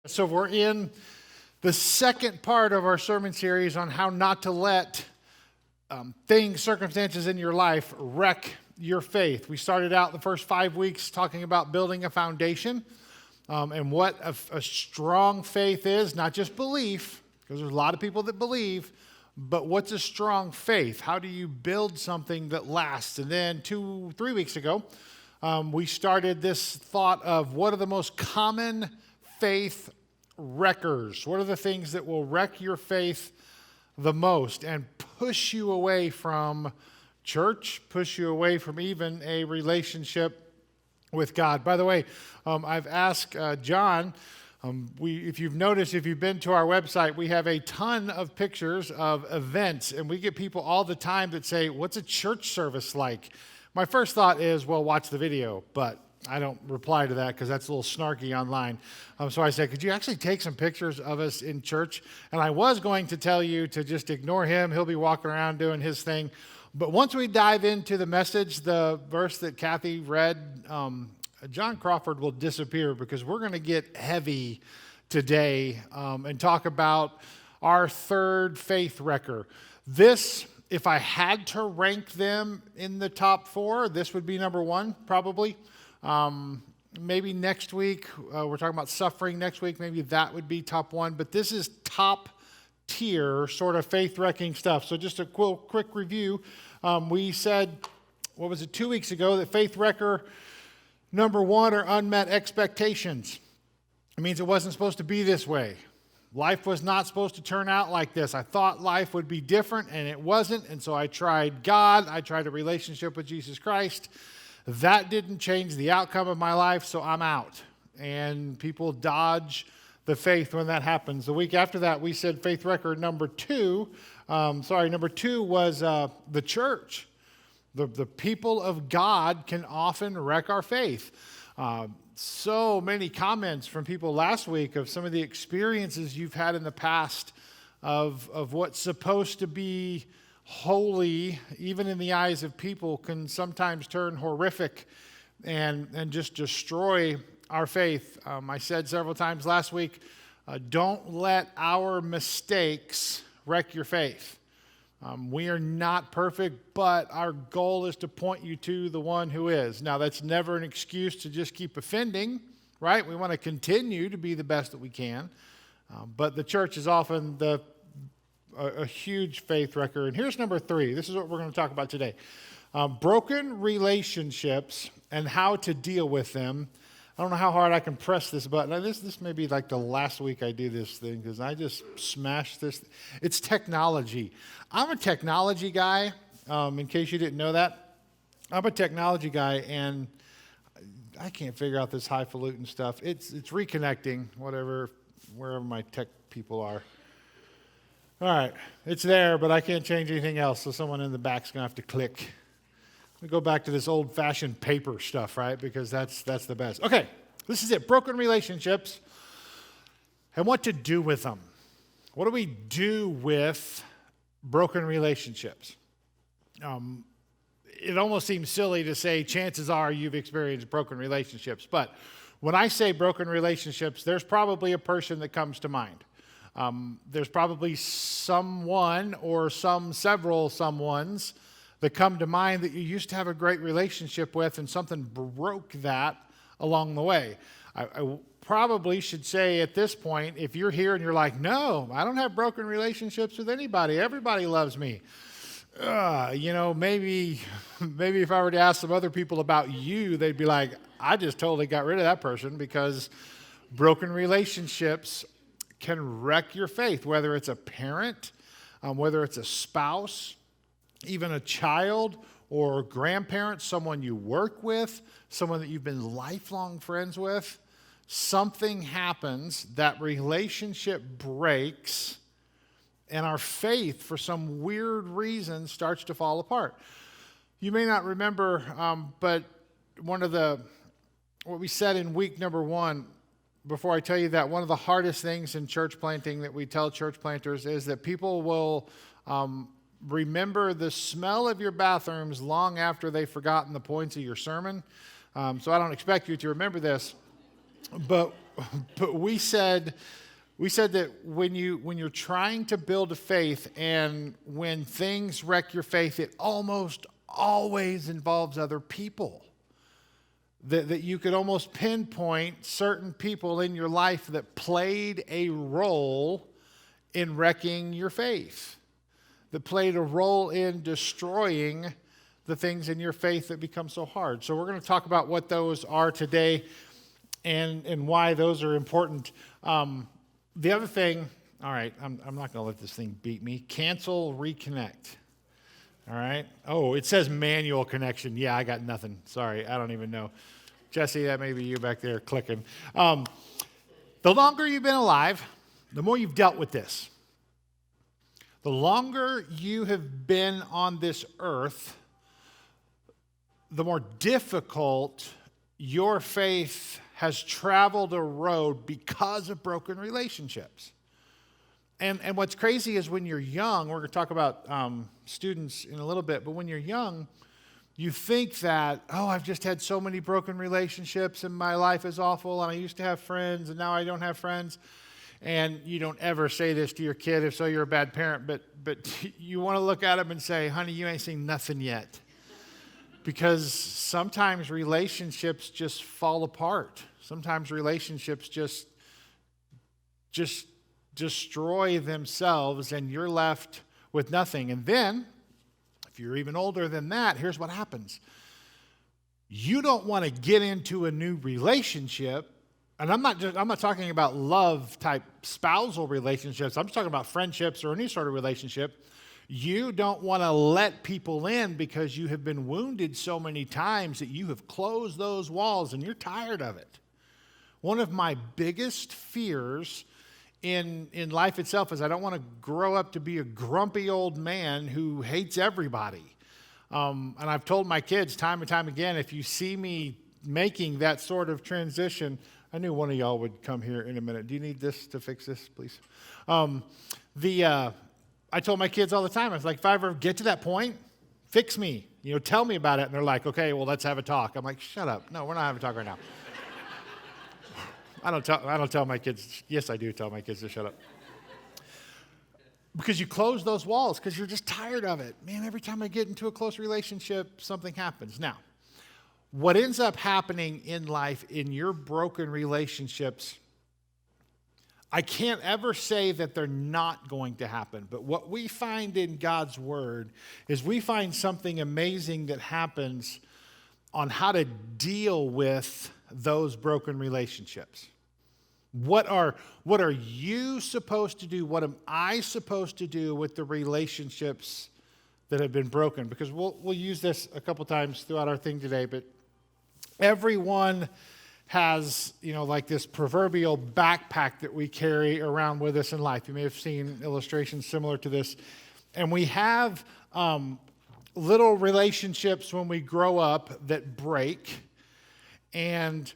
So we're in the second part of our sermon series on how not to let things, circumstances in your life wreck your faith. We started out the first 5 weeks talking about building a foundation and what a strong faith is, not just belief, because there's a lot of people that believe, but what's a strong faith? How do you build something that lasts? And then 3 weeks ago, we started this thought of what are the most common faith wreckers? What are the things that will wreck your faith the most and push you away from church, push you away from even a relationship with God? By the way, I've asked John, if you've noticed, if you've been to our website, we have a ton of pictures of events, and we get people all the time that say, what's a church service like? My first thought is, well, watch the video, but I don't reply to that because that's a little snarky online. So I said, could you actually take some pictures of us in church? And I was going to tell you to just ignore him. He'll be walking around doing his thing. But once we dive into the message, the verse that Kathy read, John Crawford will disappear because we're going to get heavy today and talk about our third faith wrecker. This, if I had to rank them in the top four, this would be number one, probably. Maybe next week, we're talking about suffering next week, maybe that would be top one, but this is top tier sort of faith-wrecking stuff. So just a quick review. We said, 2 weeks ago, that faith wrecker number one are unmet expectations. It means it wasn't supposed to be this way. Life was not supposed to turn out like this. I thought life would be different, and it wasn't, and so I tried God. I tried a relationship with Jesus Christ. That didn't change the outcome of my life, so I'm out. And people dodge the faith when that happens. The week after that, we said faith wrecker number two. Number two was the church. The people of God can often wreck our faith. So many comments from people last week of some of the experiences you've had in the past of what's supposed to be holy, even in the eyes of people, can sometimes turn horrific and just destroy our faith. I said several times last week, don't let our mistakes wreck your faith. We are not perfect, but our goal is to point you to the one who is. Now, that's never an excuse to just keep offending, right? We want to continue to be the best that we can. But the church is often a huge faith wrecker. And here's number three. This is what we're going to talk about today. Broken relationships and how to deal with them. I don't know how hard I can press this button. This may be like the last week I do this thing because I just smashed this. It's technology. I'm a technology guy, in case you didn't know that. I'm a technology guy, and I can't figure out this highfalutin stuff. It's reconnecting, wherever my tech people are. All right, it's there, but I can't change anything else, so someone in the back's going to have to click. We go back to this old-fashioned paper stuff, right, because that's the best. Okay, this is it, broken relationships and what to do with them. What do we do with broken relationships? It almost seems silly to say chances are you've experienced broken relationships, but when I say broken relationships, there's probably a person that comes to mind. There's probably someone or several someones that come to mind that you used to have a great relationship with and something broke that along the way. I probably should say at this point, if you're here and you're like, no, I don't have broken relationships with anybody. Everybody loves me. Maybe if I were to ask some other people about you, they'd be like, I just totally got rid of that person because broken relationships can wreck your faith, whether it's a parent, whether it's a spouse, even a child or grandparent, someone you work with, someone that you've been lifelong friends with. Something happens, that relationship breaks, and our faith, for some weird reason, starts to fall apart. You may not remember, but what we said in week number one, before I tell you that, one of the hardest things in church planting that we tell church planters is that people will remember the smell of your bathrooms long after they've forgotten the points of your sermon. So I don't expect you to remember this, but but we said that when you're trying to build a faith and when things wreck your faith, it almost always involves other people. That you could almost pinpoint certain people in your life that played a role in wrecking your faith, that played a role in destroying the things in your faith that become so hard. So we're going to talk about what those are today and why those are important. The other thing, all right, I'm not going to let this thing beat me. Cancel, reconnect. All right. Oh, it says manual connection. Yeah, I got nothing. Sorry, I don't even know. Jesse, that may be you back there clicking. The longer you've been alive, the more you've dealt with this. The longer you have been on this earth, the more difficult your faith has traveled a road because of broken relationships. And what's crazy is when you're young, we're going to talk about students in a little bit, but when you're young, you think that, oh, I've just had so many broken relationships and my life is awful and I used to have friends and now I don't have friends. And you don't ever say this to your kid, if so, you're a bad parent, but you want to look at them and say, honey, you ain't seen nothing yet. Because sometimes relationships just fall apart. Sometimes relationships just destroy themselves and you're left with nothing. And then, if you're even older than that, here's what happens. You don't want to get into a new relationship, and I'm not talking about love type spousal relationships. I'm just talking about friendships or any sort of relationship. You don't want to let people in because you have been wounded so many times that you have closed those walls and you're tired of it. One of my biggest fears in life itself is I don't want to grow up to be a grumpy old man who hates everybody. And I've told my kids time and time again, if you see me making that sort of transition, I knew one of y'all would come here in a minute. Do you need this to fix this, please? I told my kids all the time, I was like, if I ever get to that point, fix me. Tell me about it. And they're like, okay, well, let's have a talk. I'm like, shut up. No, we're not having a talk right now. I don't tell my kids. Yes, I do tell my kids to shut up. Because you close those walls because you're just tired of it. Man, every time I get into a close relationship, something happens. Now, what ends up happening in life in your broken relationships, I can't ever say that they're not going to happen. But what we find in God's Word is we find something amazing that happens on how to deal with those broken relationships. What are you supposed to do? What am I supposed to do with the relationships that have been broken? Because we'll use this a couple times throughout our thing today, but everyone has, like this proverbial backpack that we carry around with us in life. You may have seen illustrations similar to this. And we have little relationships when we grow up that break, and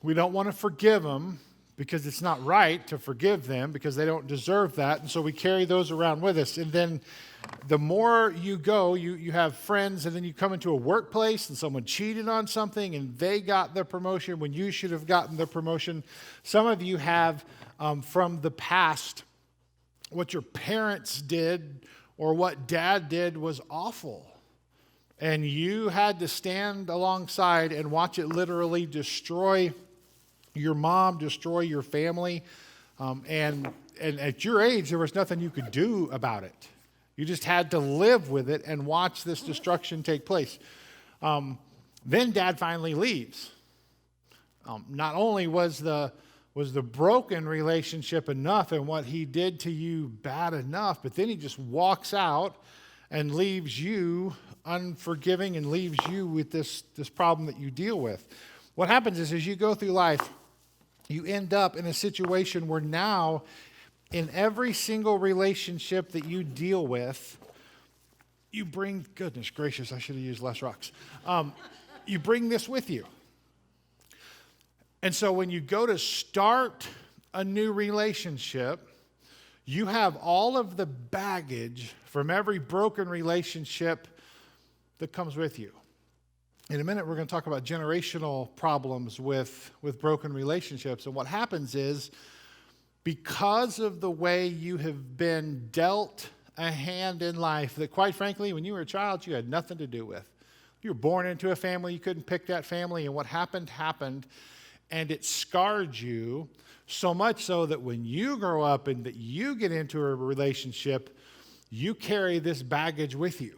we don't want to forgive them because it's not right to forgive them because they don't deserve that. And so we carry those around with us. And then the more you go, you have friends, and then you come into a workplace and someone cheated on something and they got the promotion when you should have gotten the promotion. Some of you have from the past, what your parents did or what dad did was awful. And you had to stand alongside and watch it literally destroy your mom, destroy your family. And at your age, there was nothing you could do about it. You just had to live with it and watch this destruction take place. Then dad finally leaves. Not only was the broken relationship enough and what he did to you bad enough, but then he just walks out and leaves you unforgiving and leaves you with this problem that you deal with. What happens is as you go through life, you end up in a situation where now in every single relationship that you deal with, you bring, goodness gracious, I should have used less rocks. You bring this with you. And so when you go to start a new relationship, you have all of the baggage from every broken relationship that comes with you. In a minute, we're going to talk about generational problems with broken relationships. And what happens is, because of the way you have been dealt a hand in life that, quite frankly, when you were a child, you had nothing to do with. You were born into a family, you couldn't pick that family, and what happened, and it scarred you so much so that when you grow up and that you get into a relationship, you carry this baggage with you.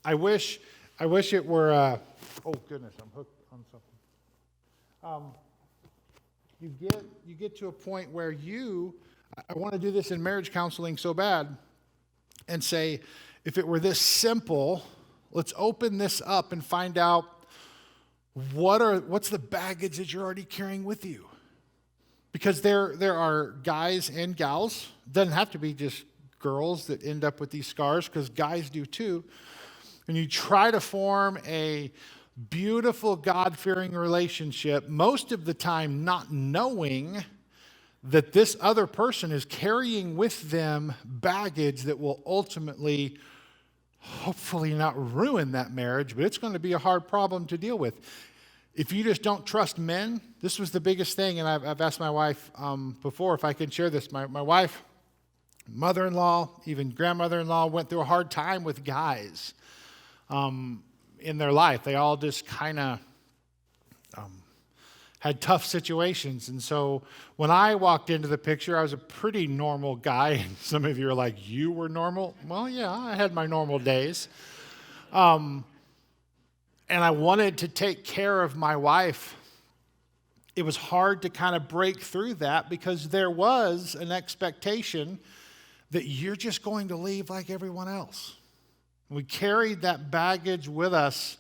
I wish it were... oh goodness, I'm hooked on something. You get to a point where I want to do this in marriage counseling so bad, and say, if it were this simple, let's open this up and find out what's the baggage that you're already carrying with you. Because there are guys and gals, doesn't have to be just girls that end up with these scars, because guys do too. And you try to form a beautiful, God-fearing relationship, most of the time not knowing that this other person is carrying with them baggage that will ultimately, hopefully not ruin that marriage, but it's going to be a hard problem to deal with. If you just don't trust men, this was the biggest thing, and I've asked my wife before if I can share this. My wife, mother-in-law, even grandmother-in-law went through a hard time with guys in their life. They all just kind of had tough situations. And so when I walked into the picture, I was a pretty normal guy. And some of you are like, you were normal? Well, yeah, I had my normal days. And I wanted to take care of my wife. It was hard to kind of break through that because there was an expectation that you're just going to leave like everyone else. We carried that baggage with us,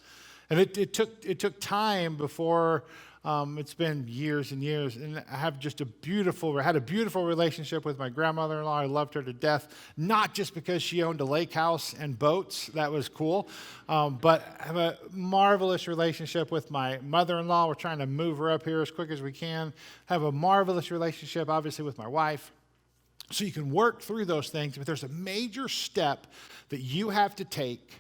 and it took time before. It's been years and years, and I have had a beautiful relationship with my grandmother-in-law. I loved her to death, not just because she owned a lake house and boats. That was cool. But I have a marvelous relationship with my mother-in-law. We're trying to move her up here as quick as we can. I have a marvelous relationship, obviously, with my wife. So you can work through those things, but there's a major step that you have to take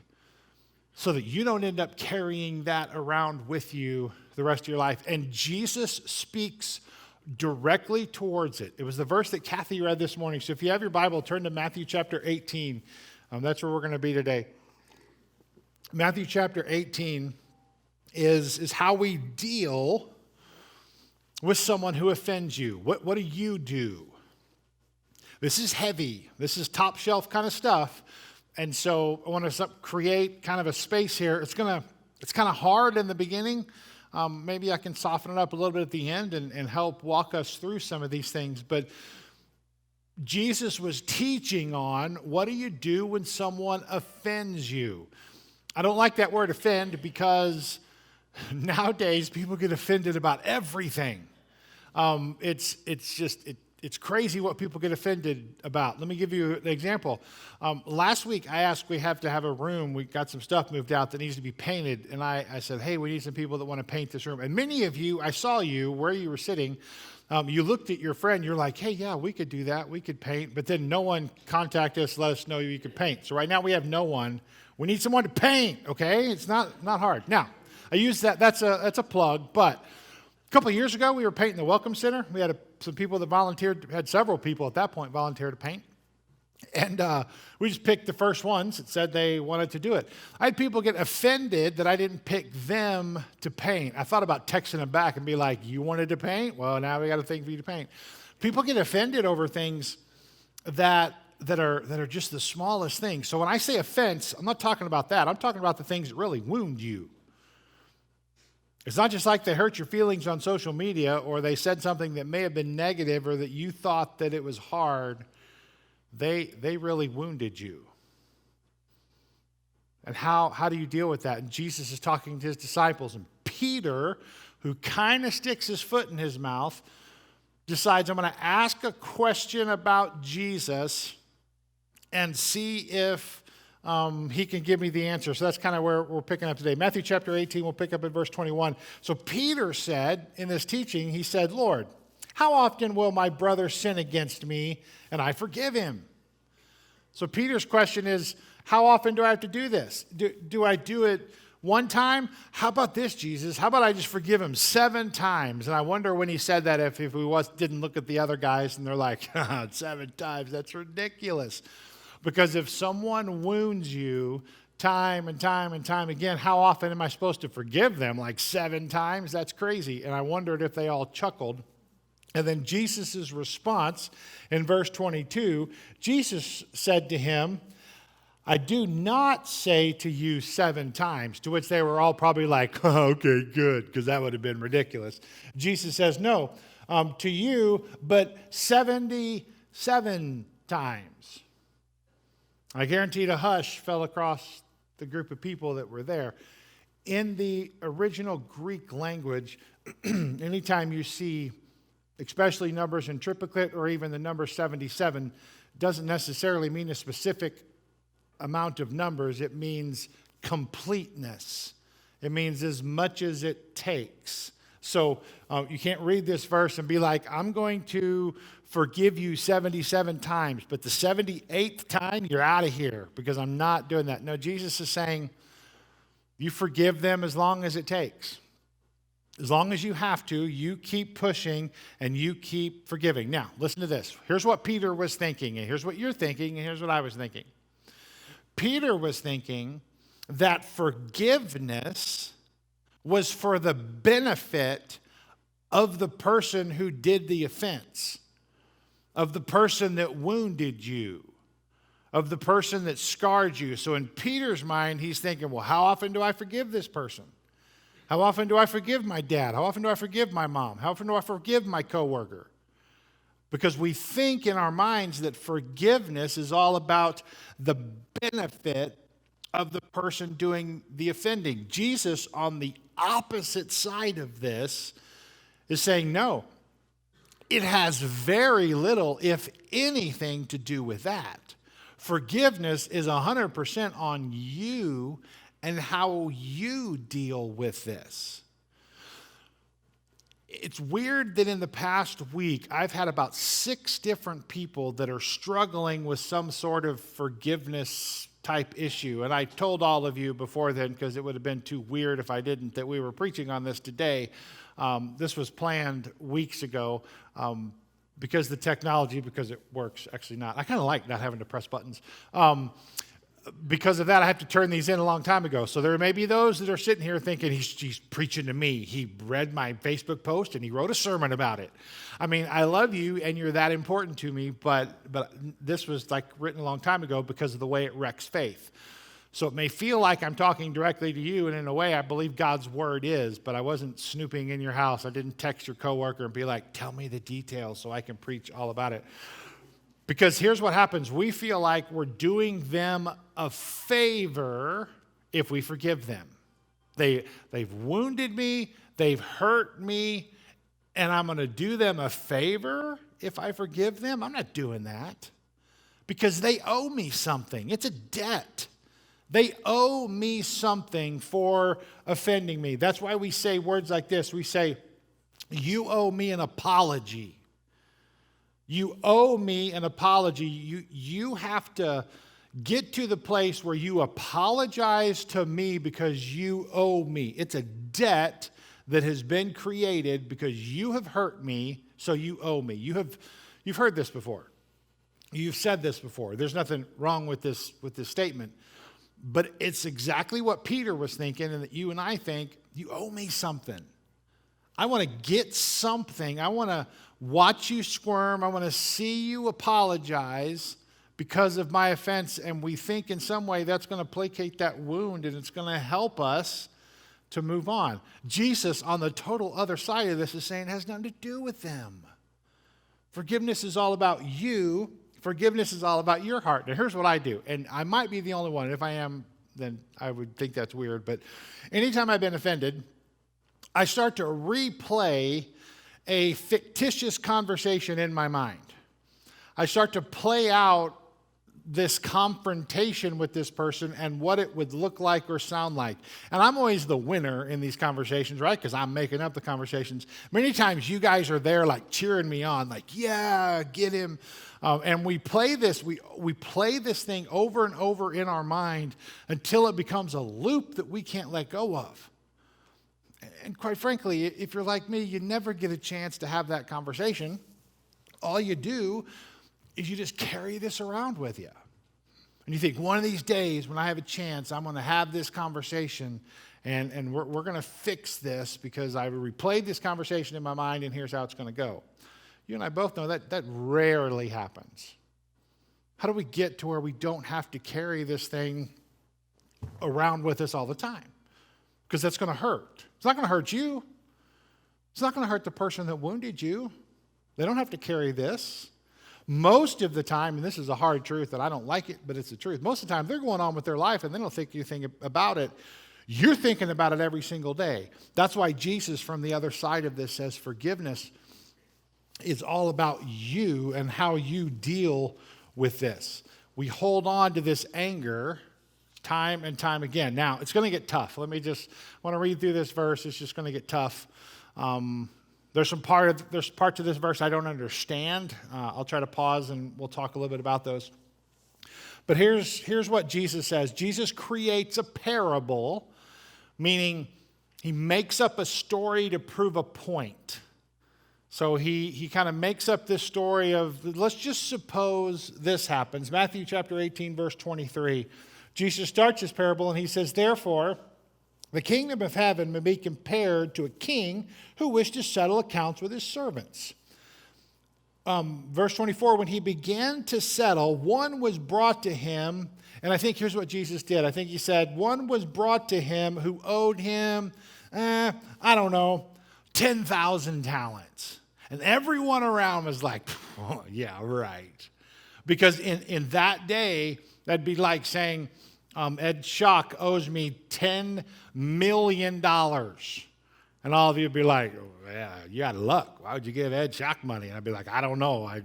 so that you don't end up carrying that around with you the rest of your life. And Jesus speaks directly towards it. It was the verse that Kathy read this morning. So if you have your Bible, turn to Matthew chapter 18. That's where we're going to be today. Matthew chapter 18 is how we deal with someone who offends you. What do you do? This is heavy. This is top shelf kind of stuff. And so I want to create kind of a space here. It's kind of hard in the beginning. Maybe I can soften it up a little bit at the end and help walk us through some of these things. But Jesus was teaching on what do you do when someone offends you. I don't like that word offend because nowadays people get offended about everything. It's crazy what people get offended about. Let me give you an example. Last week, I asked, we have to have a room. We got some stuff moved out that needs to be painted. And I said, hey, we need some people that want to paint this room. And many of you, I saw you where you were sitting. You looked at your friend. You're like, hey, yeah, we could do that. We could paint. But then no one contacted us, let us know you could paint. So right now we have no one. We need someone to paint, okay? It's not hard. Now, I use that. That's a plug. But a couple of years ago, we were painting the Welcome Center. We had some people that volunteered, had several people at that point volunteer to paint. And we just picked the first ones that said they wanted to do it. I had people get offended that I didn't pick them to paint. I thought about texting them back and be like, you wanted to paint? Well, now we got a thing for you to paint. People get offended over things that are just the smallest things. So when I say offense, I'm not talking about that. I'm talking about the things that really wound you. It's not just like they hurt your feelings on social media or they said something that may have been negative or that you thought that it was hard. They really wounded you. And how do you deal with that? And Jesus is talking to his disciples. And Peter, who kind of sticks his foot in his mouth, decides I'm going to ask a question about Jesus and see if he can give me the answer. So that's kind of where we're picking up today. Matthew chapter 18, we'll pick up at verse 21. So Peter said in this teaching, he said, Lord, how often will my brother sin against me and I forgive him? So Peter's question is, how often do I have to do this? Do I do it one time? How about this, Jesus? How about I just forgive him 7 times? And I wonder when he said that if didn't look at the other guys and they're like, 7 times, that's ridiculous. Because if someone wounds you time and time and time again, how often am I supposed to forgive them? Like 7 times? That's crazy. And I wondered if they all chuckled. And then Jesus' response in verse 22, Jesus said to him, I do not say to you 7 times, to which they were all probably like, okay, good, because that would have been ridiculous. Jesus says, no, to you, but 77 times. I guarantee a hush fell across the group of people that were there. In the original Greek language, anytime you see, especially numbers in triplicate or even the number 77, doesn't necessarily mean a specific amount of numbers. It means completeness. It means as much as it takes. So you can't read this verse and be like, I'm going to forgive you 77 times, but the 78th time, you're out of here because I'm not doing that. No, Jesus is saying, you forgive them as long as it takes. As long as you have to, you keep pushing and you keep forgiving. Now, listen to this. Here's what Peter was thinking, and here's what you're thinking, and here's what I was thinking. Peter was thinking that forgiveness was for the benefit of the person who did the offense, of the person that wounded you, of the person that scarred you. So in Peter's mind, he's thinking, well, how often do I forgive this person? How often do I forgive my dad? How often do I forgive my mom? How often do I forgive my coworker? Because we think in our minds that forgiveness is all about the benefit of the person doing the offending. Jesus, on the opposite side of this, is saying, no, it has very little, if anything, to do with that. Forgiveness is 100% on you and how you deal with this. It's weird that in the past week, I've had about 6 different people that are struggling with some sort of forgiveness type issue. And I told all of you before then, because it would have been too weird if I didn't, that we were preaching on this today. This was planned weeks ago because the technology, because it works, actually not. I kind of like not having to press buttons. Because of that, I have to turn these in a long time ago. So there may be those that are sitting here thinking, he's preaching to me. He read my Facebook post and he wrote a sermon about it. I mean, I love you and you're that important to me, but this was like written a long time ago because of the way it wrecks faith. So it may feel like I'm talking directly to you, and in a way I believe God's word is, but I wasn't snooping in your house. I didn't text your coworker and be like, tell me the details so I can preach all about it. Because here's what happens. We feel like we're doing them a favor if we forgive them. They've wounded me, they've hurt me, and I'm going to do them a favor if I forgive them? I'm not doing that. Because they owe me something. It's a debt. They owe me something for offending me. That's why we say words like this. We say, you owe me an apology. You owe me an apology. You have to get to the place where you apologize to me because you owe me. It's a debt that has been created because you have hurt me, so you owe me. You've heard this before. You've said this before. There's nothing wrong with this statement. But it's exactly what Peter was thinking, and that you and I think, you owe me something. I want to get something. I want to watch you squirm. I want to see you apologize because of my offense. And we think in some way that's going to placate that wound and it's going to help us to move on. Jesus, on the total other side of this, is saying it has nothing to do with them. Forgiveness is all about you. Forgiveness is all about your heart. Now, here's what I do, and I might be the only one. If I am, then I would think that's weird. But anytime I've been offended, I start to replay a fictitious conversation in my mind. I start to play out this confrontation with this person and what it would look like or sound like. And I'm always the winner in these conversations, right? Because I'm making up the conversations. Many times you guys are there like cheering me on, like, yeah, get him. And we play this thing over and over in our mind until it becomes a loop that we can't let go of. And quite frankly, if you're like me, you never get a chance to have that conversation. All you do is you just carry this around with you. And you think, one of these days when I have a chance, I'm going to have this conversation and we're going to fix this because I replayed this conversation in my mind and here's how it's going to go. You and I both know that rarely happens. How do we get to where we don't have to carry this thing around with us all the time? Because that's going to hurt. It's not going to hurt you. It's not going to hurt the person that wounded you. They don't have to carry this. Most of the time, and this is a hard truth, and I don't like it, but it's the truth. Most of the time, they're going on with their life, and they don't think anything about it. You're thinking about it every single day. That's why Jesus, from the other side of this, says forgiveness is all about you and how you deal with this. We hold on to this anger time and time again. Now, it's going to get tough. I want to read through this verse. It's just going to get tough. There's parts of this verse I don't understand. I'll try to pause and we'll talk a little bit about those. But here's what Jesus says. Jesus creates a parable, meaning he makes up a story to prove a point. So he kind of makes up this story of, let's just suppose this happens. Matthew chapter 18, verse 23. Jesus starts this parable and he says, therefore, the kingdom of heaven may be compared to a king who wished to settle accounts with his servants. Verse 24, when he began to settle, one was brought to him, and I think here's what Jesus did. I think he said, one was brought to him who owed him, 10,000 talents. And everyone around was like, oh, yeah, right. Because in that day, that'd be like saying, Ed Schock owes me $10 million. And all of you would be like, oh, yeah, you had luck. Why would you give Ed Schock money? And I'd be like, I don't know. I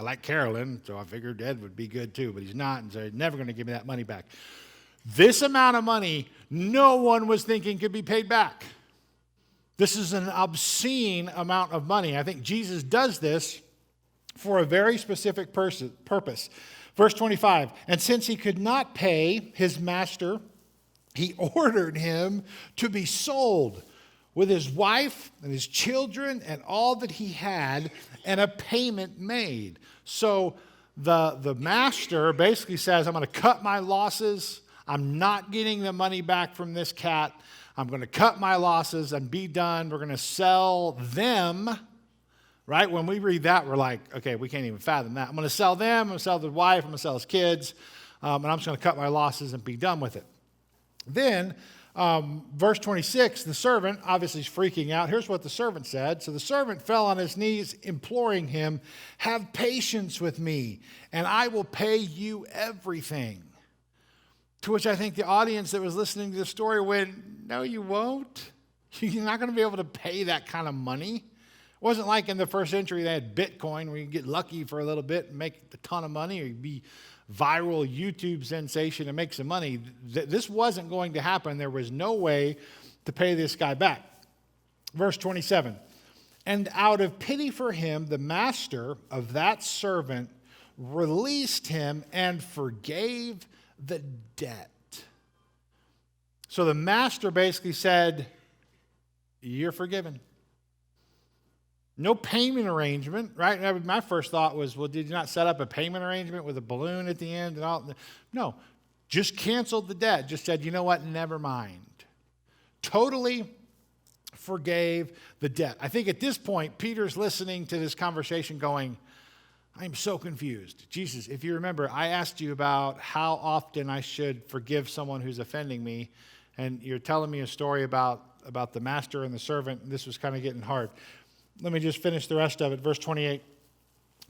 like Carolyn, so I figured Ed would be good too, but he's not, and so he's never going to give me that money back. This amount of money, no one was thinking could be paid back. This is an obscene amount of money. I think Jesus does this for a very specific purpose. Verse 25, and since he could not pay his master, he ordered him to be sold with his wife and his children and all that he had, and a payment made. So the master basically says, I'm going to cut my losses. I'm not getting the money back from this cat. I'm going to cut my losses and be done. We're going to sell them. Right? When we read that, we're like, okay, we can't even fathom that. I'm going to sell them. I'm going to sell the wife. I'm going to sell his kids. And I'm just going to cut my losses and be done with it. Then, verse 26, the servant obviously is freaking out. Here's what the servant said. So the servant fell on his knees, imploring him, have patience with me, and I will pay you everything. To which I think the audience that was listening to the story went, no, you won't. You're not going to be able to pay that kind of money. It wasn't like in the first century they had Bitcoin where you could get lucky for a little bit and make a ton of money, or you'd be viral YouTube sensation and make some money. This wasn't going to happen. There was no way to pay this guy back. Verse 27, and out of pity for him, the master of that servant released him and forgave the debt. So the master basically said, you're forgiven. No payment arrangement, right? My first thought was, well, did you not set up a payment arrangement with a balloon at the end and all? No, just canceled the debt. Just said, you know what? Never mind. Totally forgave the debt. I think at this point, Peter's listening to this conversation going, I'm so confused. Jesus, if you remember, I asked you about how often I should forgive someone who's offending me, and you're telling me a story about the master and the servant, and this was kind of getting hard. Let me just finish the rest of it. Verse 28.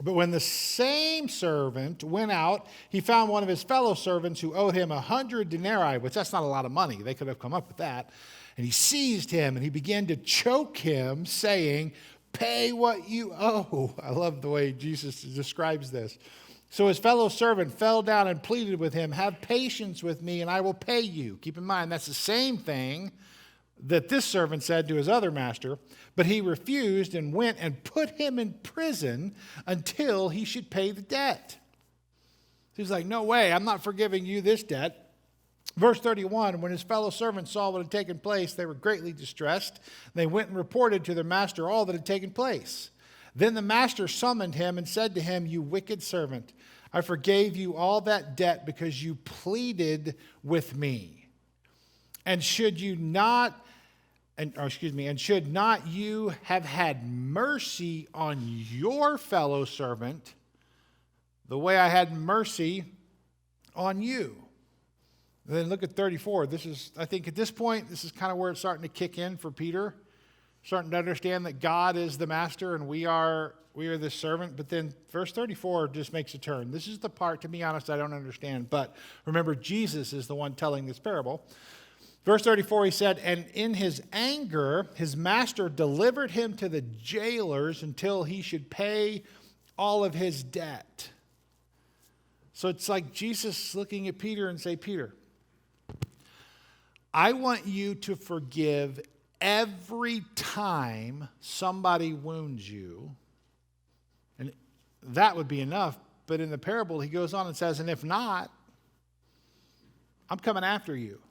But when the same servant went out, he found one of his fellow servants who owed him 100 denarii, which that's not a lot of money. They could have come up with that. And he seized him and he began to choke him, saying, pay what you owe. I love the way Jesus describes this. So his fellow servant fell down and pleaded with him, "Have patience with me, and I will pay you." Keep in mind, that's the same thing that this servant said to his other master. But he refused and went and put him in prison until he should pay the debt. He's like, "No way, I'm not forgiving you this debt." Verse 31, when his fellow servants saw what had taken place, they were greatly distressed. They went and reported to their master all that had taken place. Then the master summoned him and said to him, "You wicked servant, I forgave you all that debt because you pleaded with me. And should not you have had mercy on your fellow servant the way I had mercy on you?" And then look at 34. I think at this point, this is kind of where it's starting to kick in for Peter. Starting to understand that God is the master and we are the servant. But then verse 34 just makes a turn. This is the part, to be honest, I don't understand. But remember, Jesus is the one telling this parable. Verse 34, he said, "And in his anger, his master delivered him to the jailers until he should pay all of his debt." So it's like Jesus looking at Peter and say, "Peter, I want you to forgive every time somebody wounds you." And that would be enough. But in the parable, he goes on and says, "And if not, I'm coming after you."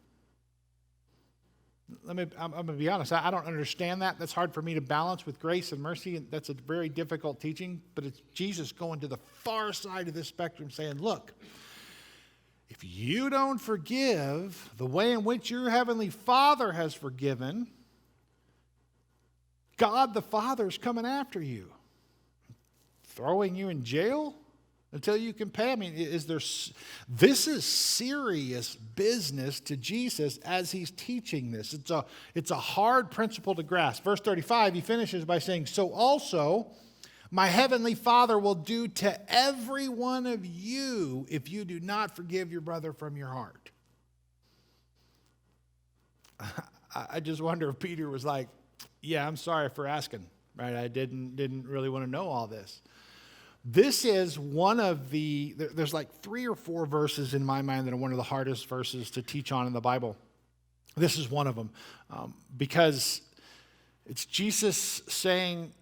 I'm going to be honest. I don't understand that. That's hard for me to balance with grace and mercy. And that's a very difficult teaching. But it's Jesus going to the far side of this spectrum saying, "Look, if you don't forgive the way in which your heavenly Father has forgiven, God the Father is coming after you, throwing you in jail until you can pay." I mean, this is serious business to Jesus as he's teaching this. It's a hard principle to grasp. Verse 35, he finishes by saying, "So also my heavenly Father will do to every one of you if you do not forgive your brother from your heart." I just wonder if Peter was like, "Yeah, I'm sorry for asking, right? I didn't really want to know all this." This is one of there's like 3 or 4 verses in my mind that are one of the hardest verses to teach on in the Bible. This is one of them because it's Jesus saying,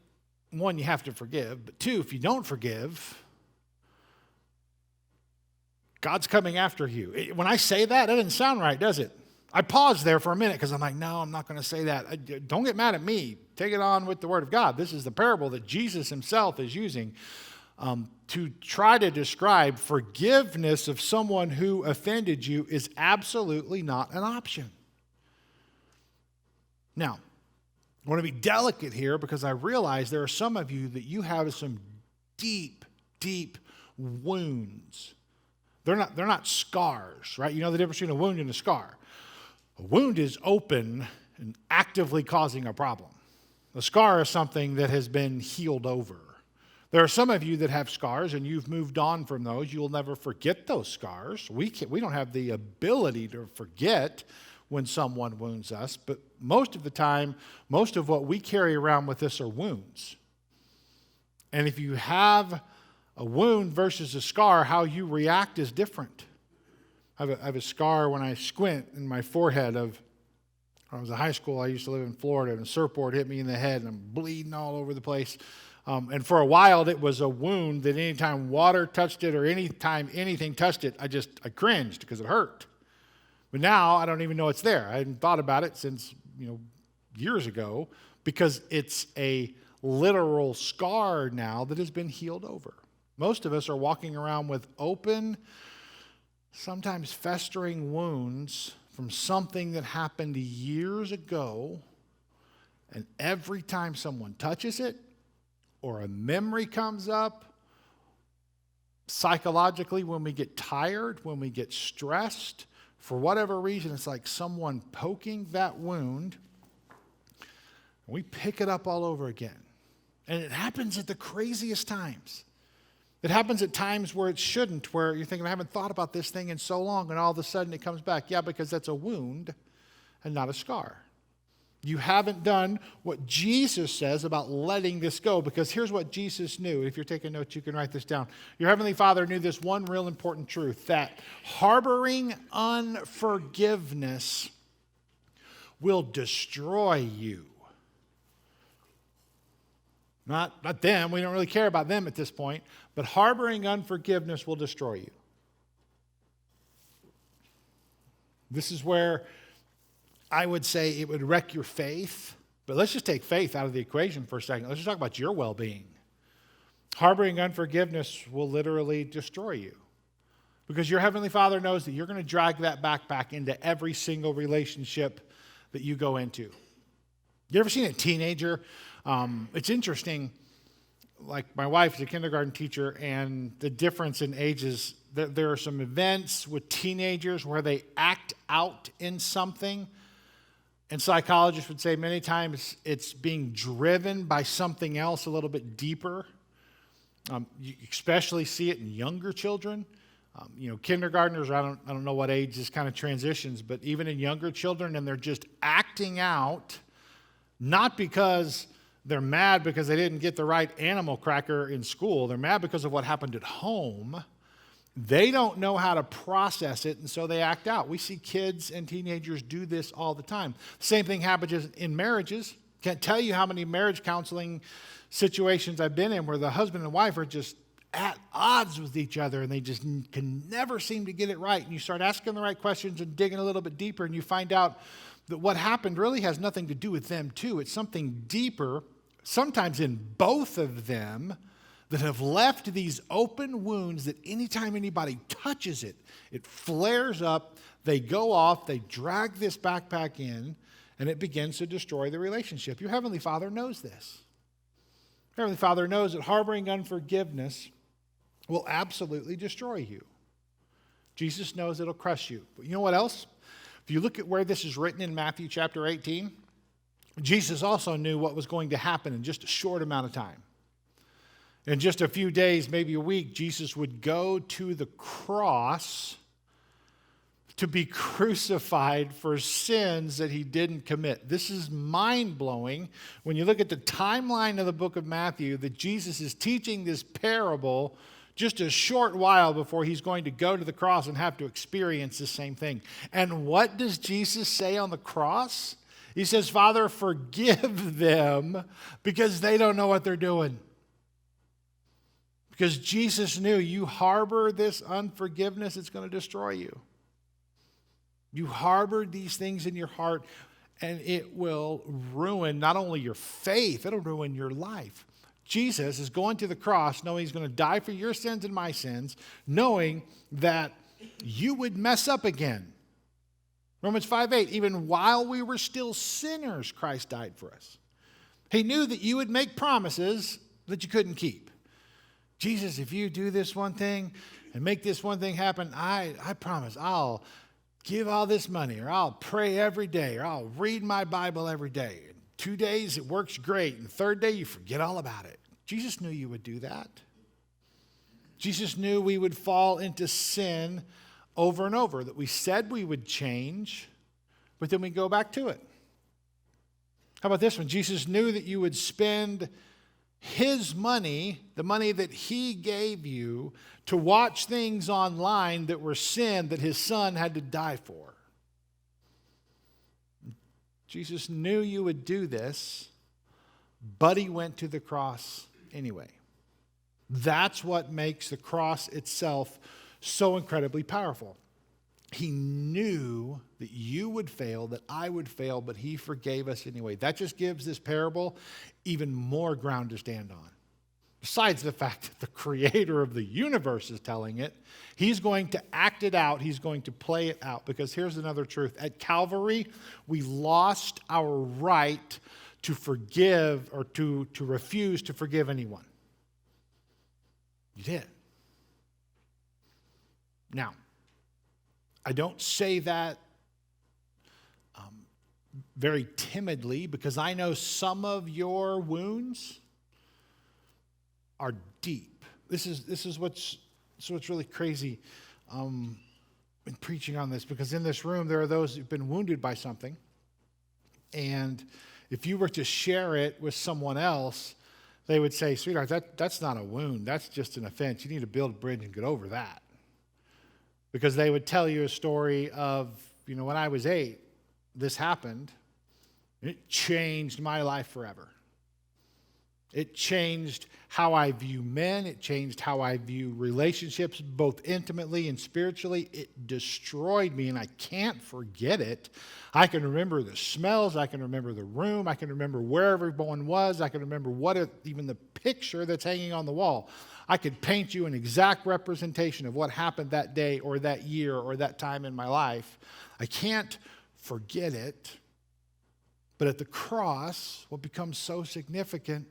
1, you have to forgive, but 2, if you don't forgive, God's coming after you. When I say that, it doesn't sound right, does it? I paused there for a minute because I'm like, no, I'm not going to say that. Don't get mad at me. Take it on with the Word of God. This is the parable that Jesus himself is using to try to describe forgiveness of someone who offended you is absolutely not an option. Now, I want to be delicate here because I realize there are some of you that you have some deep, deep wounds. They're not scars, right? You know the difference between a wound and a scar. A wound is open and actively causing a problem. A scar is something that has been healed over. There are some of you that have scars and you've moved on from those. You'll never forget those scars. We don't have the ability to forget when someone wounds us, but most of the time, most of what we carry around with us are wounds. And if you have a wound versus a scar, how you react is different. I have a scar when I squint in my forehead when I was in high school. I used to live in Florida, and a surfboard hit me in the head, and I'm bleeding all over the place. And for a while, it was a wound that anytime water touched it or anytime anything touched it, I cringed because it hurt. But now I don't even know it's there. I hadn't thought about it since years ago because it's a literal scar now that has been healed over. Most of us are walking around with open, sometimes festering wounds from something that happened years ago, and every time someone touches it or a memory comes up, psychologically, when we get tired, when we get stressed, for whatever reason, it's like someone poking that wound, and we pick it up all over again. And it happens at the craziest times. It happens at times where it shouldn't, where you're thinking, I haven't thought about this thing in so long, and all of a sudden it comes back. Yeah, because that's a wound and not a scar. You haven't done what Jesus says about letting this go, because here's what Jesus knew. If you're taking notes, you can write this down. Your Heavenly Father knew this one real important truth, that harboring unforgiveness will destroy you. Not them. We don't really care about them at this point. But harboring unforgiveness will destroy you. This is where I would say it would wreck your faith. But let's just take faith out of the equation for a second. Let's just talk about your well-being. Harboring unforgiveness will literally destroy you. Because your Heavenly Father knows that you're going to drag that back into every single relationship that you go into. You ever seen a teenager? It's interesting. Like, my wife is a kindergarten teacher, and the difference in ages, there are some events with teenagers where they act out in something. And psychologists would say many times it's being driven by something else a little bit deeper. You especially see it in younger children. Kindergartners, I don't know what age this kind of transitions, but even in younger children, and they're just acting out, not because they're mad because they didn't get the right animal cracker in school. They're mad because of what happened at home. They don't know how to process it, and so they act out. We see kids and teenagers do this all the time. Same thing happens in marriages. Can't tell you how many marriage counseling situations I've been in where the husband and wife are just at odds with each other, and they just can never seem to get it right. And you start asking the right questions and digging a little bit deeper, and you find out that what happened really has nothing to do with them too. It's something deeper, sometimes in both of them, that have left these open wounds that anytime anybody touches it, it flares up, they go off, they drag this backpack in, and it begins to destroy the relationship. Your Heavenly Father knows this. Your Heavenly Father knows that harboring unforgiveness will absolutely destroy you. Jesus knows it'll crush you. But you know what else? If you look at where this is written in Matthew chapter 18, Jesus also knew what was going to happen in just a short amount of time. In just a few days, maybe a week, Jesus would go to the cross to be crucified for sins that he didn't commit. This is mind-blowing when you look at the timeline of the book of Matthew, that Jesus is teaching this parable just a short while before he's going to go to the cross and have to experience the same thing. And what does Jesus say on the cross? He says, Father, forgive them because they don't know what they're doing. Because Jesus knew you harbor this unforgiveness, it's going to destroy you. You harbor these things in your heart, and it will ruin not only your faith, it'll ruin your life. Jesus is going to the cross knowing he's going to die for your sins and my sins, knowing that you would mess up again. Romans 5:8, even while we were still sinners, Christ died for us. He knew that you would make promises that you couldn't keep. Jesus, if you do this one thing and make this one thing happen, I promise I'll give all this money, or I'll pray every day, or I'll read my Bible every day. 2 days, it works great. And the third day, you forget all about it. Jesus knew you would do that. Jesus knew we would fall into sin over and over, that we said we would change, but then we go back to it. How about this one? Jesus knew that you would spend his money, the money that he gave you, to watch things online that were sin that his son had to die for. Jesus knew you would do this, but he went to the cross anyway. That's what makes the cross itself so incredibly powerful. He knew that you would fail, that I would fail, but he forgave us anyway. That just gives this parable even more ground to stand on. Besides the fact that the creator of the universe is telling it, he's going to act it out. He's going to play it out. Because here's another truth. At Calvary, we lost our right to forgive or to refuse to forgive anyone. You did. Now, I don't say that very timidly, because I know some of your wounds are deep. This is what's really crazy in preaching on this, because in this room there are those who've been wounded by something, And if you were to share it with someone else, they would say, sweetheart, that's not a wound. That's just an offense. You need to build a bridge and get over that. Because they would tell you a story of, when I was 8, this happened. It changed my life forever. It changed how I view men. It changed how I view relationships, both intimately and spiritually. It destroyed me, and I can't forget it. I can remember the smells. I can remember the room. I can remember where everyone was. I can remember even the picture that's hanging on the wall. I could paint you an exact representation of what happened that day or that year or that time in my life. I can't forget it. But at the cross, what becomes so significant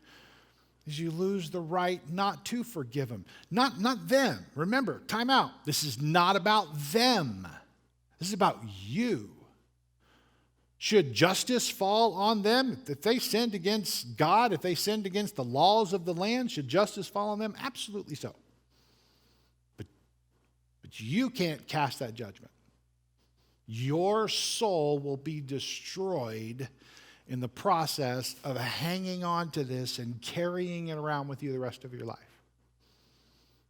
is you lose the right not to forgive them. Not them. Remember, time out. This is not about them. This is about you. Should justice fall on them? If they sinned against God, if they sinned against the laws of the land, should justice fall on them? Absolutely so. But you can't cast that judgment. Your soul will be destroyed in the process of hanging on to this and carrying it around with you the rest of your life.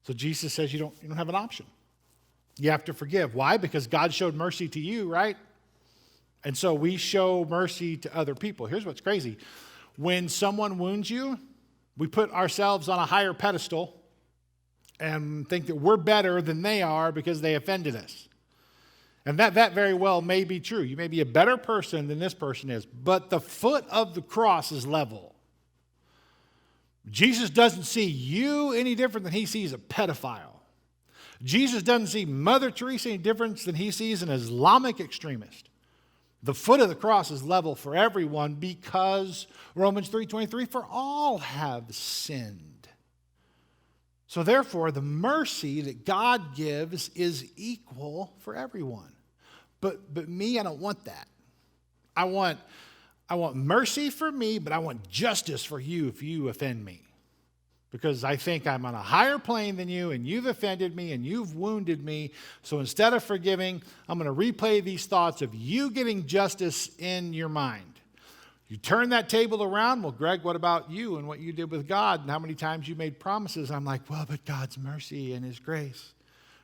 So Jesus says you don't have an option. You have to forgive. Why? Because God showed mercy to you, right? And so we show mercy to other people. Here's what's crazy. When someone wounds you, we put ourselves on a higher pedestal and think that we're better than they are because they offended us. And that very well may be true. You may be a better person than this person is, but the foot of the cross is level. Jesus doesn't see you any different than he sees a pedophile. Jesus doesn't see Mother Teresa any different than he sees an Islamic extremist. The foot of the cross is level for everyone because Romans 3:23, for all have sinned. So therefore, the mercy that God gives is equal for everyone. But me, I don't want that. I want mercy for me, but I want justice for you if you offend me. Because I think I'm on a higher plane than you, and you've offended me, and you've wounded me. So instead of forgiving, I'm going to replay these thoughts of you getting justice in your mind. You turn that table around, well, Greg, what about you and what you did with God and how many times you made promises? I'm like, well, but God's mercy and his grace,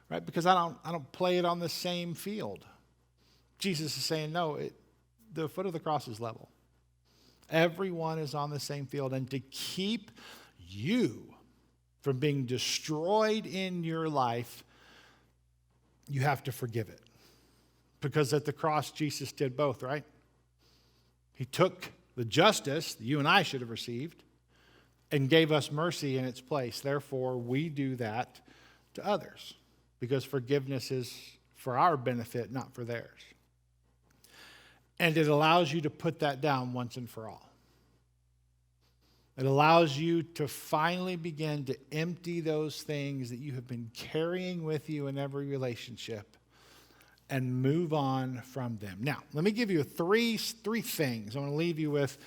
right? Because I don't play it on the same field. Jesus is saying, no, the foot of the cross is level. Everyone is on the same field. And to keep you from being destroyed in your life, you have to forgive it. Because at the cross, Jesus did both, right? He took the justice that you and I should have received and gave us mercy in its place. Therefore, we do that to others because forgiveness is for our benefit, not for theirs. And it allows you to put that down once and for all. It allows you to finally begin to empty those things that you have been carrying with you in every relationship and move on from them. Now, let me give you three things. I want to leave you with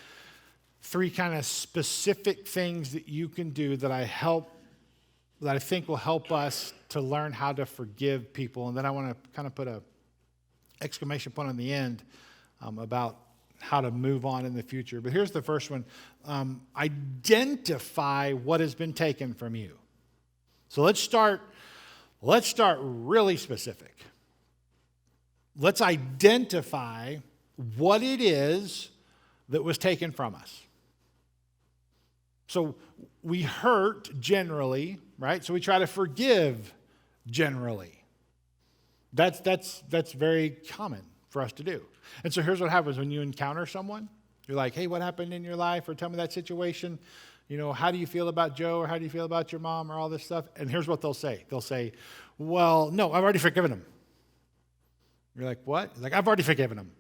three kind of specific things that you can do that I think will help us to learn how to forgive people. And then I want to kind of put an exclamation point on the end about how to move on in the future. But here's the first one. Identify what has been taken from you. So let's start really specific. Let's identify what it is that was taken from us. So we hurt generally, right? So we try to forgive generally. That's very common for us to do. And so here's what happens when you encounter someone. You're like, hey, what happened in your life? Or tell me that situation. How do you feel about Joe? Or how do you feel about your mom? Or all this stuff. And here's what they'll say. They'll say, well, no, I've already forgiven him. You're like, what? Like, I've already forgiven him.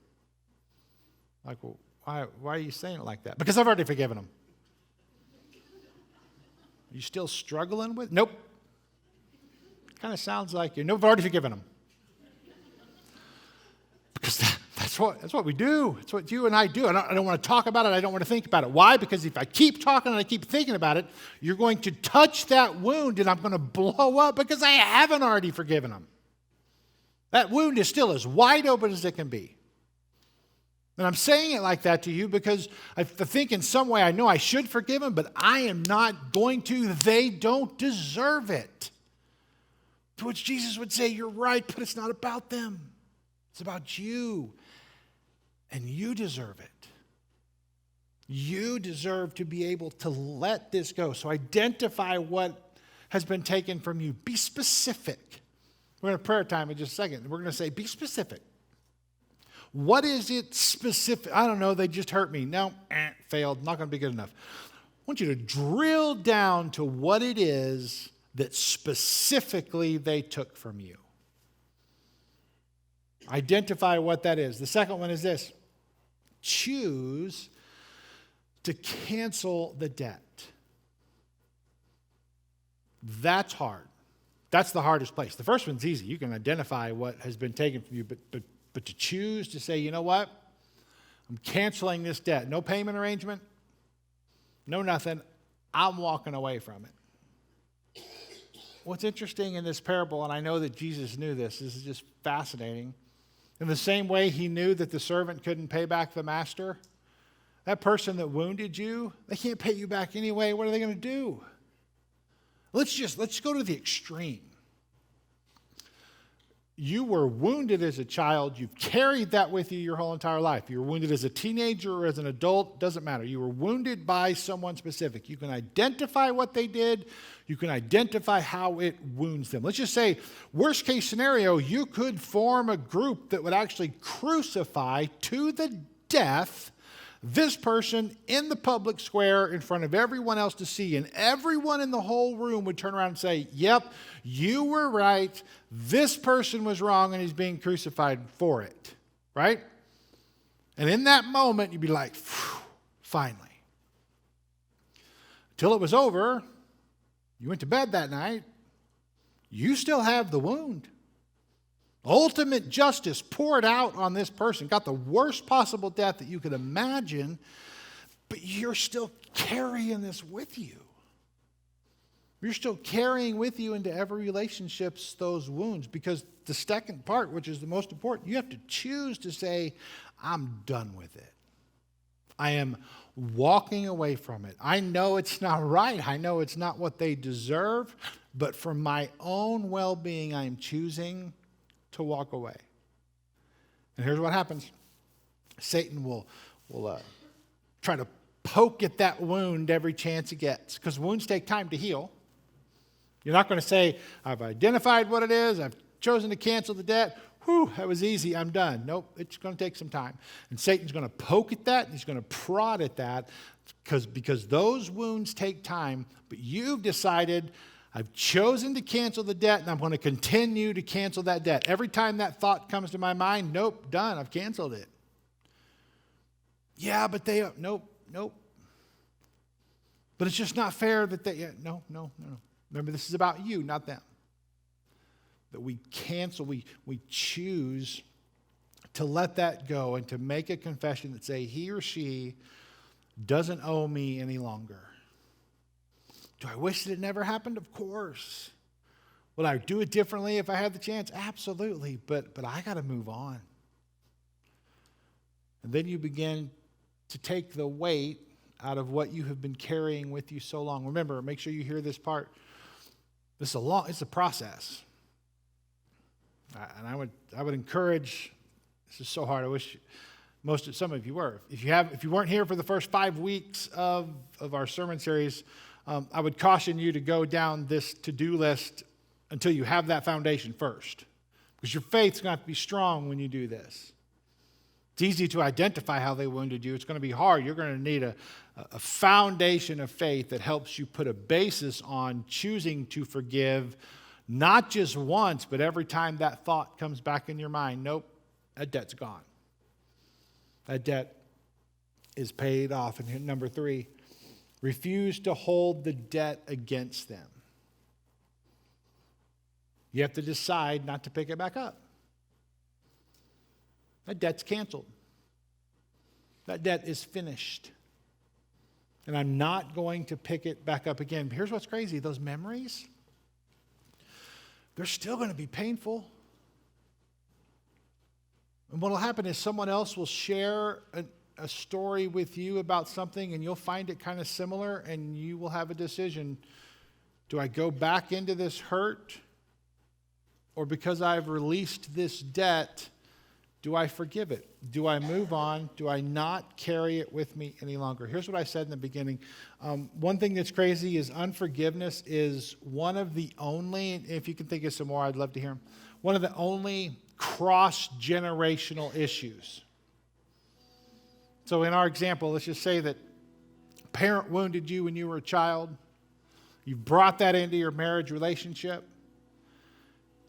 Like, well, why are you saying it like that? Because I've already forgiven him. Are you still struggling with? Nope. Kind of sounds like you. No, I've already forgiven him. Because that's what we do. It's what you and I do. I don't want to talk about it. I don't want to think about it. Why? Because if I keep talking and I keep thinking about it, you're going to touch that wound and I'm going to blow up because I haven't already forgiven him. That wound is still as wide open as it can be. And I'm saying it like that to you because I think in some way I know I should forgive them, but I am not going to. They don't deserve it. To which Jesus would say, you're right, but it's not about them. It's about you. And you deserve it. You deserve to be able to let this go. So identify what has been taken from you. Be specific. We're going to prayer time in just a second. We're going to say, be specific. What is it specific? I don't know, they just hurt me. No, failed, not going to be good enough. I want you to drill down to what it is that specifically they took from you. Identify what that is. The second one is this. Choose to cancel the debt. That's hard. That's the hardest place. The first one's easy. You can identify what has been taken from you, but to choose to say, you know what? I'm canceling this debt. No payment arrangement, no nothing. I'm walking away from it. What's interesting in this parable, and I know that Jesus knew this is just fascinating. In the same way he knew that the servant couldn't pay back the master, that person that wounded you, they can't pay you back anyway. What are they going to do? Let's go to the extreme. You were wounded as a child. You've carried that with you your whole entire life. You were wounded as a teenager or as an adult. Doesn't matter. You were wounded by someone specific. You can identify what they did. You can identify how it wounds them. Let's just say, worst case scenario, you could form a group that would actually crucify to the death this person in the public square in front of everyone else to see. And everyone in the whole room would turn around and say, yep, you were right. This person was wrong and he's being crucified for it. Right? And in that moment, you'd be like, finally. Till it was over, you went to bed that night, you still have the wound. Ultimate justice poured out on this person, got the worst possible death that you could imagine, but you're still carrying this with you. You're still carrying with you into every relationship those wounds, because the second part, which is the most important, you have to choose to say, I'm done with it. I am walking away from it. I know it's not right. I know it's not what they deserve, but for my own well-being, I am choosing to walk away. And here's what happens. Satan will try to poke at that wound every chance he gets, because wounds take time to heal. You're not going to say, I've identified what it is, I've chosen to cancel the debt, whew, that was easy, I'm done. Nope, it's going to take some time. And Satan's going to poke at that, and he's going to prod at that, because those wounds take time, but you've decided, I've chosen to cancel the debt, and I'm going to continue to cancel that debt. Every time that thought comes to my mind, nope, done, I've canceled it. Yeah, but nope. But it's just not fair that no. Remember, this is about you, not them. That we cancel, we choose to let that go and to make a confession that say he or she doesn't owe me any longer. Do I wish that it never happened? Of course. Would I do it differently if I had the chance? Absolutely. But I got to move on. And then you begin to take the weight out of what you have been carrying with you so long. Remember, make sure you hear this part. It's a process. And I would encourage, this is so hard, I wish some of you were. If you weren't here for the first 5 weeks of our sermon series, I would caution you to go down this to-do list until you have that foundation first. Because your faith's going to have to be strong when you do this. It's easy to identify how they wounded you. It's going to be hard. You're going to need a foundation of faith that helps you put a basis on choosing to forgive, not just once, but every time that thought comes back in your mind. Nope, that debt's gone. That debt is paid off. And here, number 3, refuse to hold the debt against them. You have to decide not to pick it back up. That debt's canceled. That debt is finished. And I'm not going to pick it back up again. But here's what's crazy. Those memories, they're still going to be painful. And what will happen is someone else will share a story with you about something, and you'll find it kind of similar, and you will have a decision. Do I go back into this hurt? Or because I've released this debt, do I forgive it? Do I move on? Do I not carry it with me any longer? Here's what I said in the beginning. One thing that's crazy is unforgiveness is one of the only, and if you can think of some more, I'd love to hear them, one of the only cross-generational issues. So in our example, let's just say that a parent wounded you when you were a child. You brought that into your marriage relationship.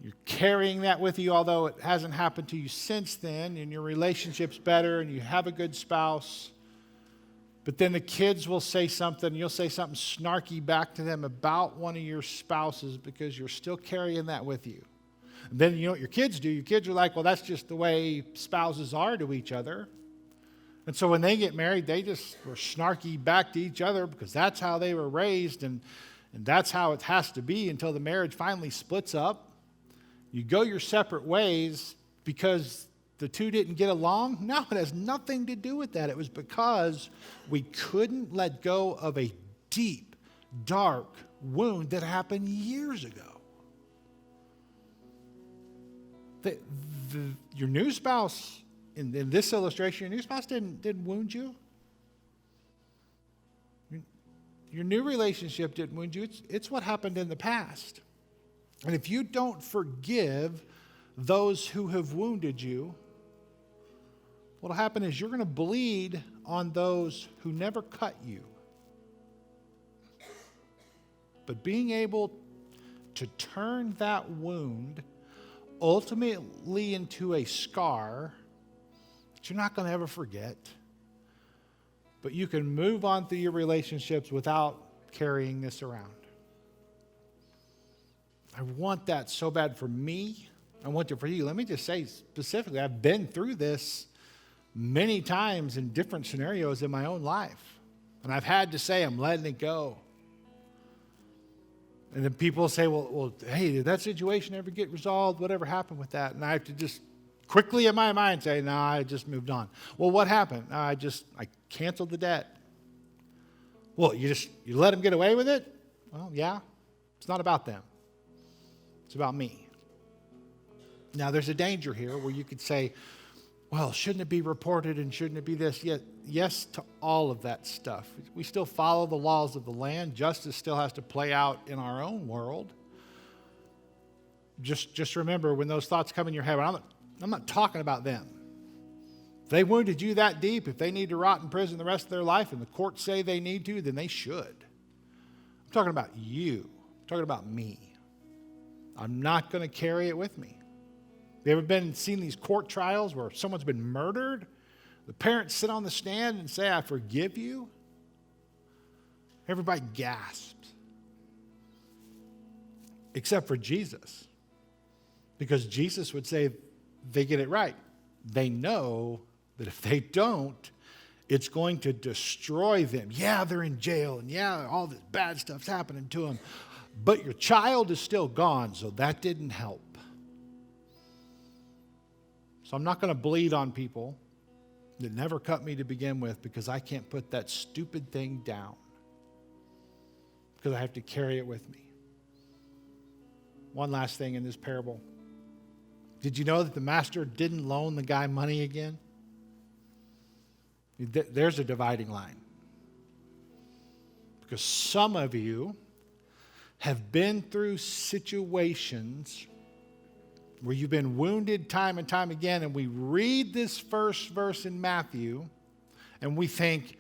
You're carrying that with you, although it hasn't happened to you since then, and your relationship's better, and you have a good spouse. But then the kids will say something, and you'll say something snarky back to them about one of your spouses because you're still carrying that with you. And then you know what your kids do? Your kids are like, well, that's just the way spouses are to each other. And so when they get married, they just were snarky back to each other because that's how they were raised, and that's how it has to be until the marriage finally splits up. You go your separate ways because the two didn't get along? No, it has nothing to do with that. It was because we couldn't let go of a deep, dark wound that happened years ago. Your new spouse, in this illustration, your new spouse didn't wound you. Your new relationship didn't wound you. It's what happened in the past. And if you don't forgive those who have wounded you, what will happen is you're going to bleed on those who never cut you. But being able to turn that wound ultimately into a scar that you're not going to ever forget, but you can move on through your relationships without carrying this around. I want that so bad for me. I want it for you. Let me just say specifically, I've been through this many times in different scenarios in my own life. And I've had to say, I'm letting it go. And then people say, well, hey, did that situation ever get resolved? Whatever happened with that? And I have to just quickly in my mind say, no, I just moved on. Well, what happened? I canceled the debt. Well, you let them get away with it? Well, yeah. It's not about them. It's about me. Now, there's a danger here where you could say, well, shouldn't it be reported and shouldn't it be this? Yes to all of that stuff. We still follow the laws of the land. Justice still has to play out in our own world. Just remember, when those thoughts come in your head, I'm not talking about them. If they wounded you that deep, if they need to rot in prison the rest of their life and the courts say they need to, then they should. I'm talking about you. I'm talking about me. I'm not going to carry it with me. Have you ever seen these court trials where someone's been murdered? The parents sit on the stand and say, I forgive you. Everybody gasps. Except for Jesus. Because Jesus would say they get it right. They know that if they don't, it's going to destroy them. Yeah, they're in jail, and yeah, all this bad stuff's happening to them. But your child is still gone, so that didn't help. So I'm not going to bleed on people that never cut me to begin with because I can't put that stupid thing down. Because I have to carry it with me. One last thing in this parable. Did you know that the master didn't loan the guy money again? There's a dividing line. Because some of you have been through situations where you've been wounded time and time again, and we read this first verse in Matthew, and we think,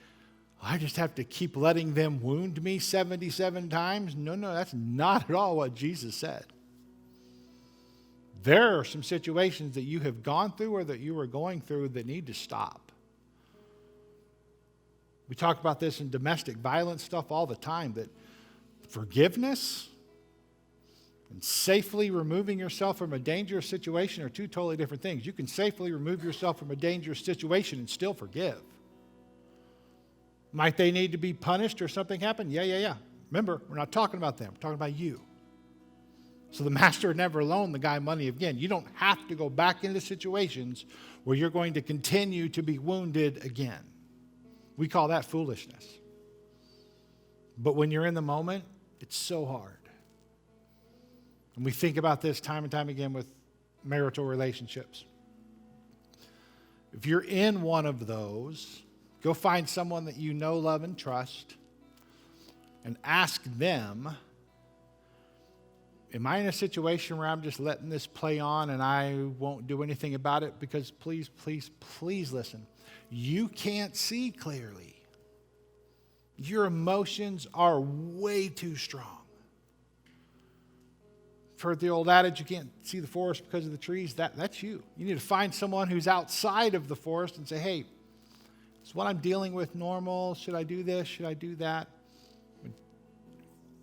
I just have to keep letting them wound me 77 times? No, that's not at all what Jesus said. There are some situations that you have gone through or that you are going through that need to stop. We talk about this in domestic violence stuff all the time, that forgiveness and safely removing yourself from a dangerous situation are two totally different things. You can safely remove yourself from a dangerous situation and still forgive. Might they need to be punished or something happen? Yeah. Remember, we're not talking about them. We're talking about you. So the master would never loan the guy money again. You don't have to go back into situations where you're going to continue to be wounded again. We call that foolishness. But when you're in the moment, it's so hard. And we think about this time and time again with marital relationships. If you're in one of those, go find someone that you know, love, and trust and ask them, am I in a situation where I'm just letting this play on and I won't do anything about it? Because please, please, please listen. You can't see clearly. Your emotions are way too strong. For the old adage, you can't see the forest because of the trees, that's you. You need to find someone who's outside of the forest and say, hey, is what I'm dealing with normal? Should I do this? Should I do that? If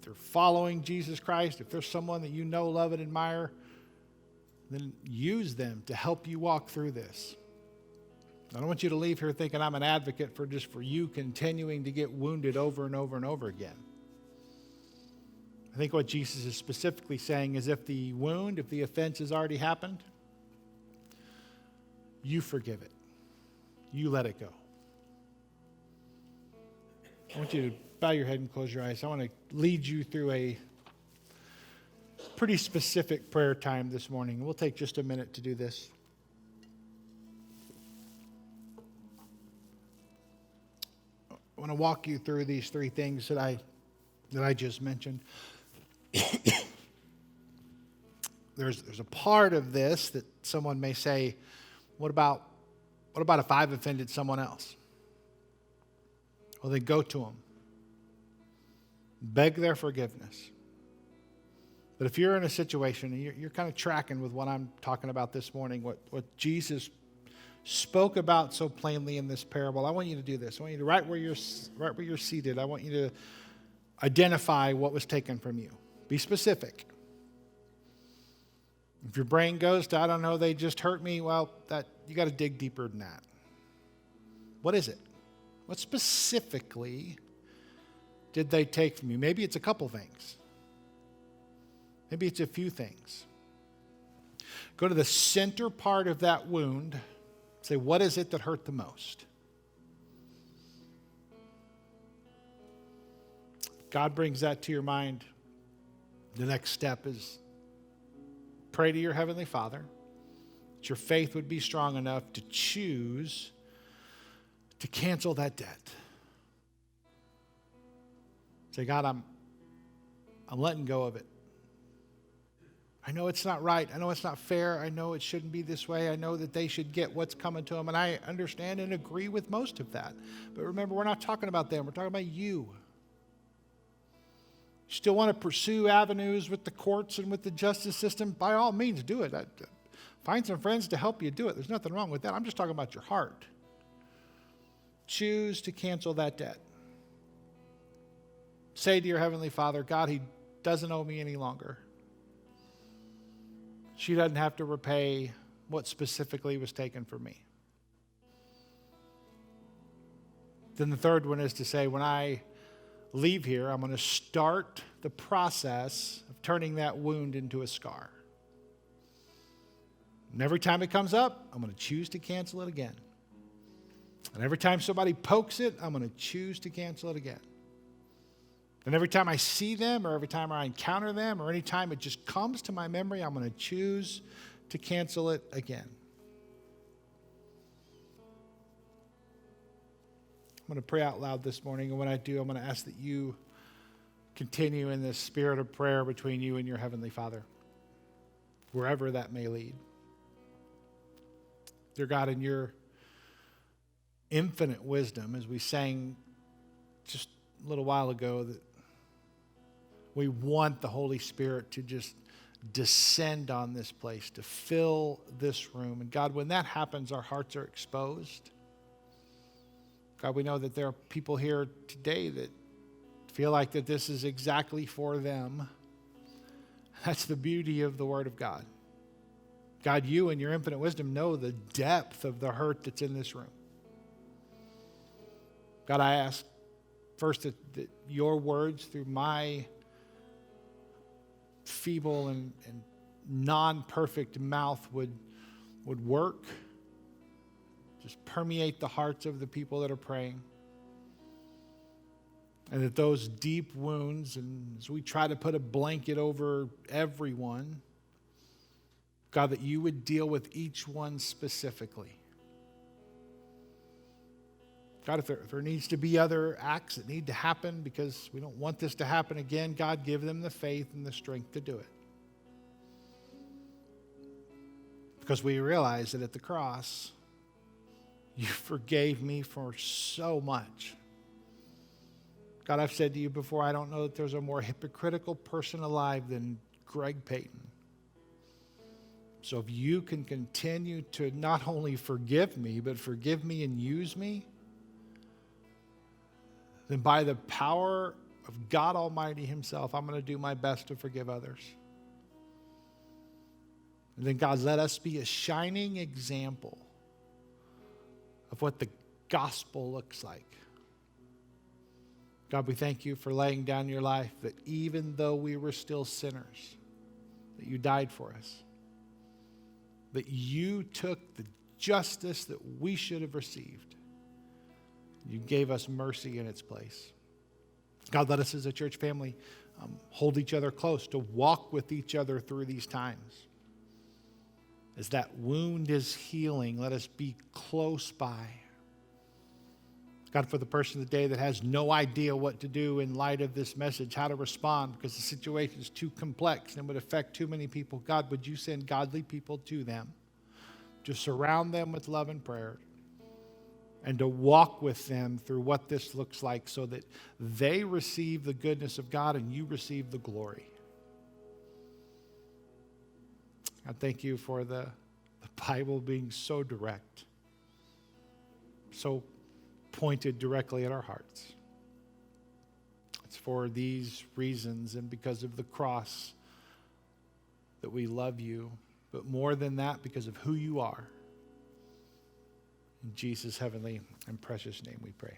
they're following Jesus Christ, if there's someone that you know, love, and admire, then use them to help you walk through this. I don't want you to leave here thinking I'm an advocate for you continuing to get wounded over and over and over again. I think what Jesus is specifically saying is if the offense has already happened, you forgive it. You let it go. I want you to bow your head and close your eyes. I want to lead you through a pretty specific prayer time this morning. We'll take just a minute to do this. I want to walk you through these three things that I just mentioned. There's a part of this that someone may say, what about if I've offended someone else? Well, then go to them. Beg their forgiveness. But if you're in a situation, and you're kind of tracking with what I'm talking about this morning, what Jesus spoke about so plainly in this parable, I want you to do this. I want you to, right where you're seated, I want you to identify what was taken from you. Be specific. If your brain goes to, I don't know, they just hurt me, well, you got to dig deeper than that. What is it? What specifically did they take from you? Maybe it's a couple things. Maybe it's a few things. Go to the center part of that wound. Say, what is it that hurt the most? God brings that to your mind. The next step is pray to your Heavenly Father that your faith would be strong enough to choose to cancel that debt. Say, God, I'm letting go of it. I know it's not right. I know it's not fair. I know it shouldn't be this way. I know that they should get what's coming to them. And I understand and agree with most of that. But remember, we're not talking about them. We're talking about you. You still want to pursue avenues with the courts and with the justice system? By all means, do it. Find some friends to help you do it. There's nothing wrong with that. I'm just talking about your heart. Choose to cancel that debt. Say to your Heavenly Father, God, he doesn't owe me any longer. She doesn't have to repay what specifically was taken from me. Then the third one is to say, when I leave here, I'm going to start the process of turning that wound into a scar. And every time it comes up, I'm going to choose to cancel it again. And every time somebody pokes it, I'm going to choose to cancel it again. And every time I see them, or every time I encounter them, or any time it just comes to my memory, I'm going to choose to cancel it again. I'm going to pray out loud this morning, and when I do, I'm going to ask that you continue in this spirit of prayer between you and your Heavenly Father, wherever that may lead. Dear God, in your infinite wisdom, as we sang just a little while ago, that we want the Holy Spirit to just descend on this place, to fill this room. And God, when that happens, our hearts are exposed. God, we know that there are people here today that feel like that this is exactly for them. That's the beauty of the Word of God. God, you in your infinite wisdom know the depth of the hurt that's in this room. God, I ask first that your words through my feeble and non-perfect mouth would work. Just permeate the hearts of the people that are praying. And that those deep wounds, and as we try to put a blanket over everyone, God, that you would deal with each one specifically. God, if there needs to be other acts that need to happen because we don't want this to happen again, God, give them the faith and the strength to do it. Because we realize that at the cross, you forgave me for so much. God, I've said to you before, I don't know that there's a more hypocritical person alive than Greg Payton. So if you can continue to not only forgive me, but forgive me and use me, then by the power of God Almighty himself, I'm going to do my best to forgive others. And then God, let us be a shining example of what the gospel looks like. God, we thank you for laying down your life, that even though we were still sinners, that you died for us, that you took the justice that we should have received. You gave us mercy in its place. God, let us as a church family hold each other close, to walk with each other through these times. As that wound is healing, let us be close by. God, for the person today that has no idea what to do in light of this message, how to respond because the situation is too complex and would affect too many people, God, would you send godly people to them to surround them with love and prayer and to walk with them through what this looks like so that they receive the goodness of God and you receive the glory. I thank you for the Bible being so direct, so pointed directly at our hearts. It's for these reasons and because of the cross that we love you, but more than that, because of who you are. In Jesus' heavenly and precious name we pray.